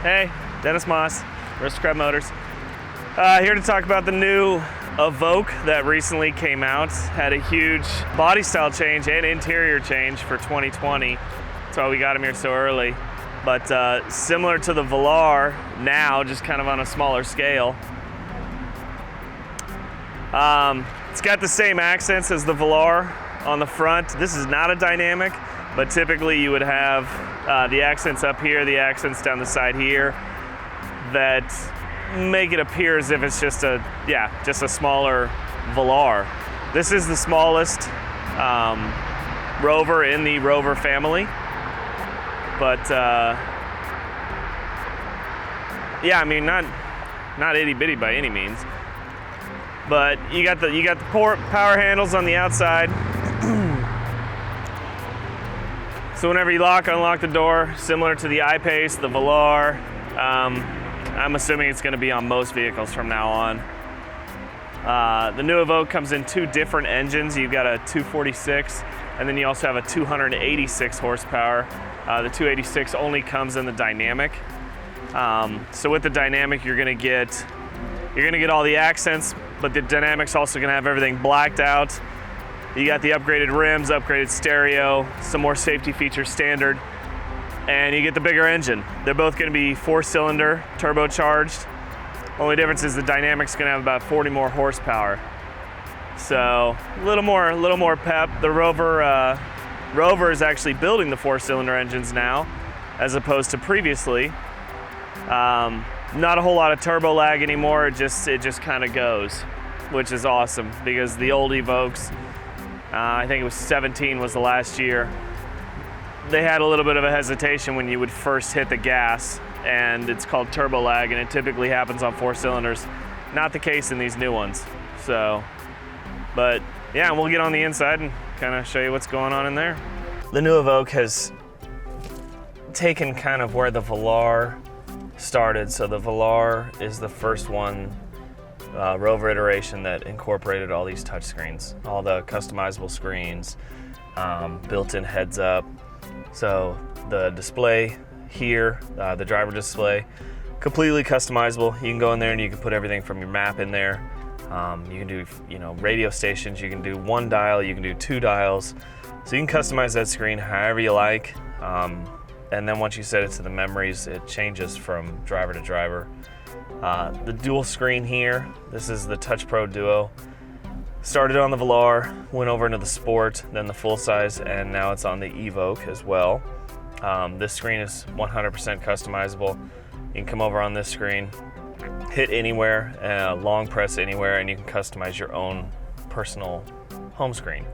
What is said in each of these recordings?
Hey, Dennis Moss, Aristocrat Motors. Here to talk about the new Evoque that recently came out. Had a huge body style change and interior change for 2020. That's why we got him here so early. But similar to the Velar now, just kind of on a smaller scale. It's got the same accents as the Velar on the front. This is not a dynamic, but typically you would have the accents up here, the accents down the side here, that make it appear as if it's just a smaller Velar. This is the smallest Rover in the Rover family, but I mean not itty bitty by any means. But you got the power handles on the outside. So whenever you unlock the door, similar to the I-Pace, the Velar, I'm assuming it's going to be on most vehicles from now on. The new Evoque comes in two different engines. You've got a 246, and then you also have a 286 horsepower. The 286 only comes in the dynamic. So with the dynamic, you're going to get all the accents, but the dynamic's also going to have everything blacked out. You got the upgraded rims, upgraded stereo, some more safety features standard, and you get the bigger engine. They're both going to be 4-cylinder, turbocharged. Only difference is the dynamic's going to have about 40 more horsepower. So a little more pep. The Rover is actually building the 4-cylinder engines now, as opposed to previously. Not a whole lot of turbo lag anymore. It just kind of goes, which is awesome because the old Evoques, I think it was 17 was the last year, they had a little bit of a hesitation when you would first hit the gas, and it's called turbo lag, and it typically happens on 4 cylinders. Not the case in these new ones. So, but yeah, we'll get on the inside and kind of show you what's going on in there. The new Evoque has taken kind of where the Velar started. So the Velar is the first one, Rover iteration, that incorporated all these touchscreens, all the customizable screens, built-in heads-up. So the display here, the driver display, completely customizable. You can go in there and you can put everything from your map in there. You can do, radio stations. You can do 1 dial. You can do 2 dials. So you can customize that screen however you like. And then once you set it to the memories, it changes from driver to driver. The dual screen here, this is the Touch Pro Duo. Started on the Velar, went over into the Sport, then the full size, and now it's on the Evoque as well. This screen is 100% customizable. You can come over on this screen, hit anywhere, long press anywhere, and you can customize your own personal home screen.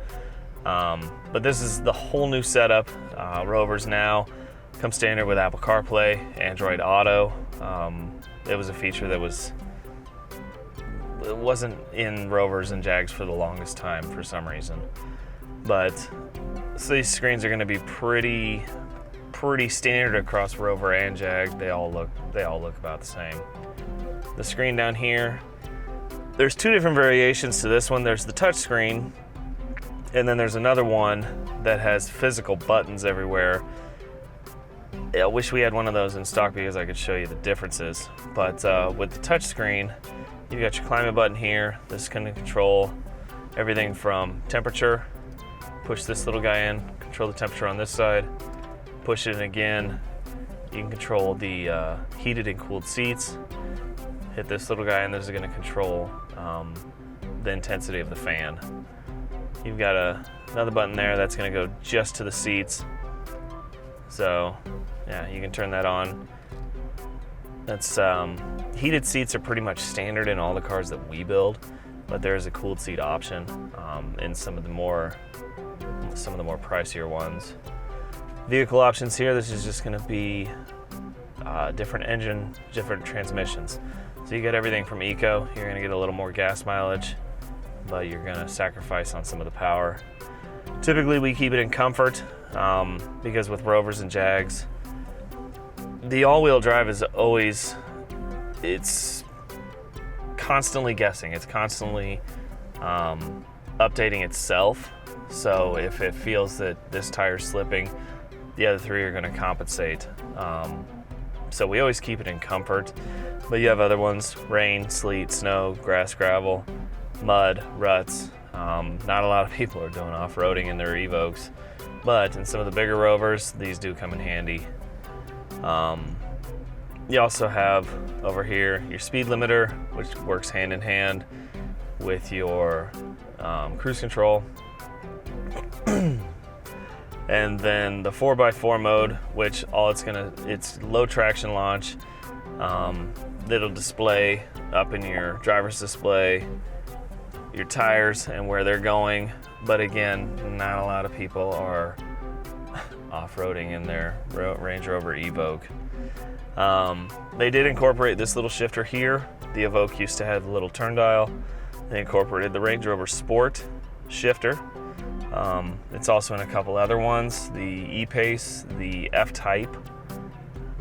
But this is the whole new setup. Rovers now come standard with Apple CarPlay, Android Auto. It was a feature that wasn't in Rovers and Jags for the longest time for some reason. But so these screens are going to be pretty standard across Rover and Jag. They all look about the same. The screen down here, there's 2 different variations to this one. There's the touch screen, and then there's another one that has physical buttons everywhere. I wish we had one of those in stock because I could show you the differences. But with the touch screen, you've got your climate button here. This is going to control everything from temperature. Push this little guy in, control the temperature on this side. Push it in again. You can control the heated and cooled seats. Hit this little guy, and this is going to control the intensity of the fan. You've got another button there that's going to go just to the seats. So, yeah, you can turn that on. That's heated seats are pretty much standard in all the cars that we build, but there is a cooled seat option in some of the more pricier ones. Vehicle options here. This is just going to be different engine, different transmissions. So you get everything from Eco. You're going to get a little more gas mileage, but you're going to sacrifice on some of the power. Typically, we keep it in comfort because with Rovers and Jags, the all-wheel drive is it's constantly guessing. It's constantly updating itself. So if it feels that this tire's slipping, the other 3 are going to compensate So we always keep it in comfort, but you have other ones: rain, sleet, snow, grass, gravel, mud, ruts. Not a lot of people are doing off-roading in their Evokes, but in some of the bigger Rovers, these do come in handy. You also have over here your speed limiter, which works hand in hand with your cruise control. And then the 4x4 mode, which it's low traction launch. It'll display up in your driver's display your tires and where they're going. But again, not a lot of people are off-roading in their Range Rover Evoque. They did incorporate this little shifter here. The Evoque used to have a little turn dial. They incorporated the Range Rover Sport shifter. It's also in a couple other ones, the E-Pace, the F-Type.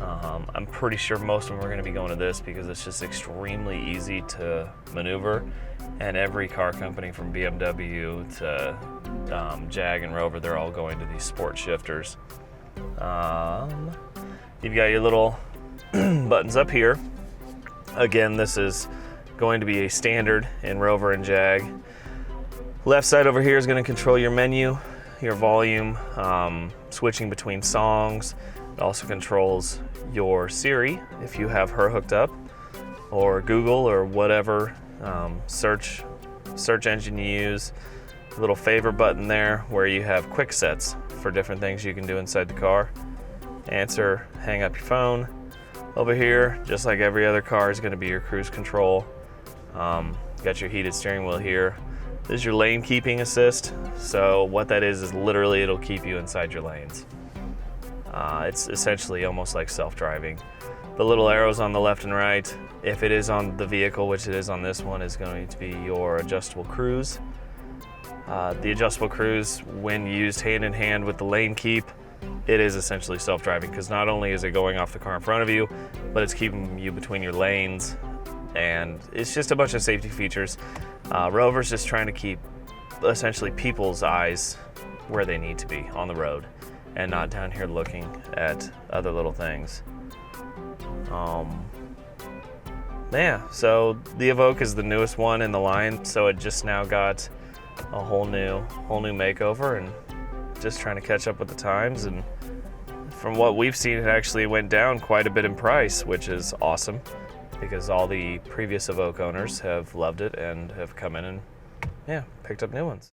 I'm pretty sure most of them are going to be going to this because it's just extremely easy to maneuver, and every car company from BMW to Jag and Rover, they're all going to these sport shifters. You've got your little buttons up here. Again, this is going to be a standard in Rover and Jag. Left side over here is going to control your menu, your volume, switching between songs. It also controls your Siri if you have her hooked up, or Google, or whatever search engine you use. A little favorite button there where you have quick sets for different things you can do inside the car. Answer, hang up your phone. Over here, just like every other car, is going to be your cruise control. Got your heated steering wheel here. This is your lane keeping assist. So what that is literally it'll keep you inside your lanes. It's essentially almost like self-driving. The little arrows on the left and right, if it is on the vehicle, which it is on this one, is going to be your adjustable cruise. The adjustable cruise, when used hand in hand with the lane keep, it is essentially self-driving, because not only is it going off the car in front of you, but it's keeping you between your lanes, and it's just a bunch of safety features. Rover's just trying to keep essentially people's eyes where they need to be on the road, and not down here looking at other little things. Yeah, so the Evoque is the newest one in the line, so it just now got a whole new makeover, and just trying to catch up with the times. And from what we've seen, it actually went down quite a bit in price, which is awesome, because all the previous Evoque owners have loved it and have come in and picked up new ones.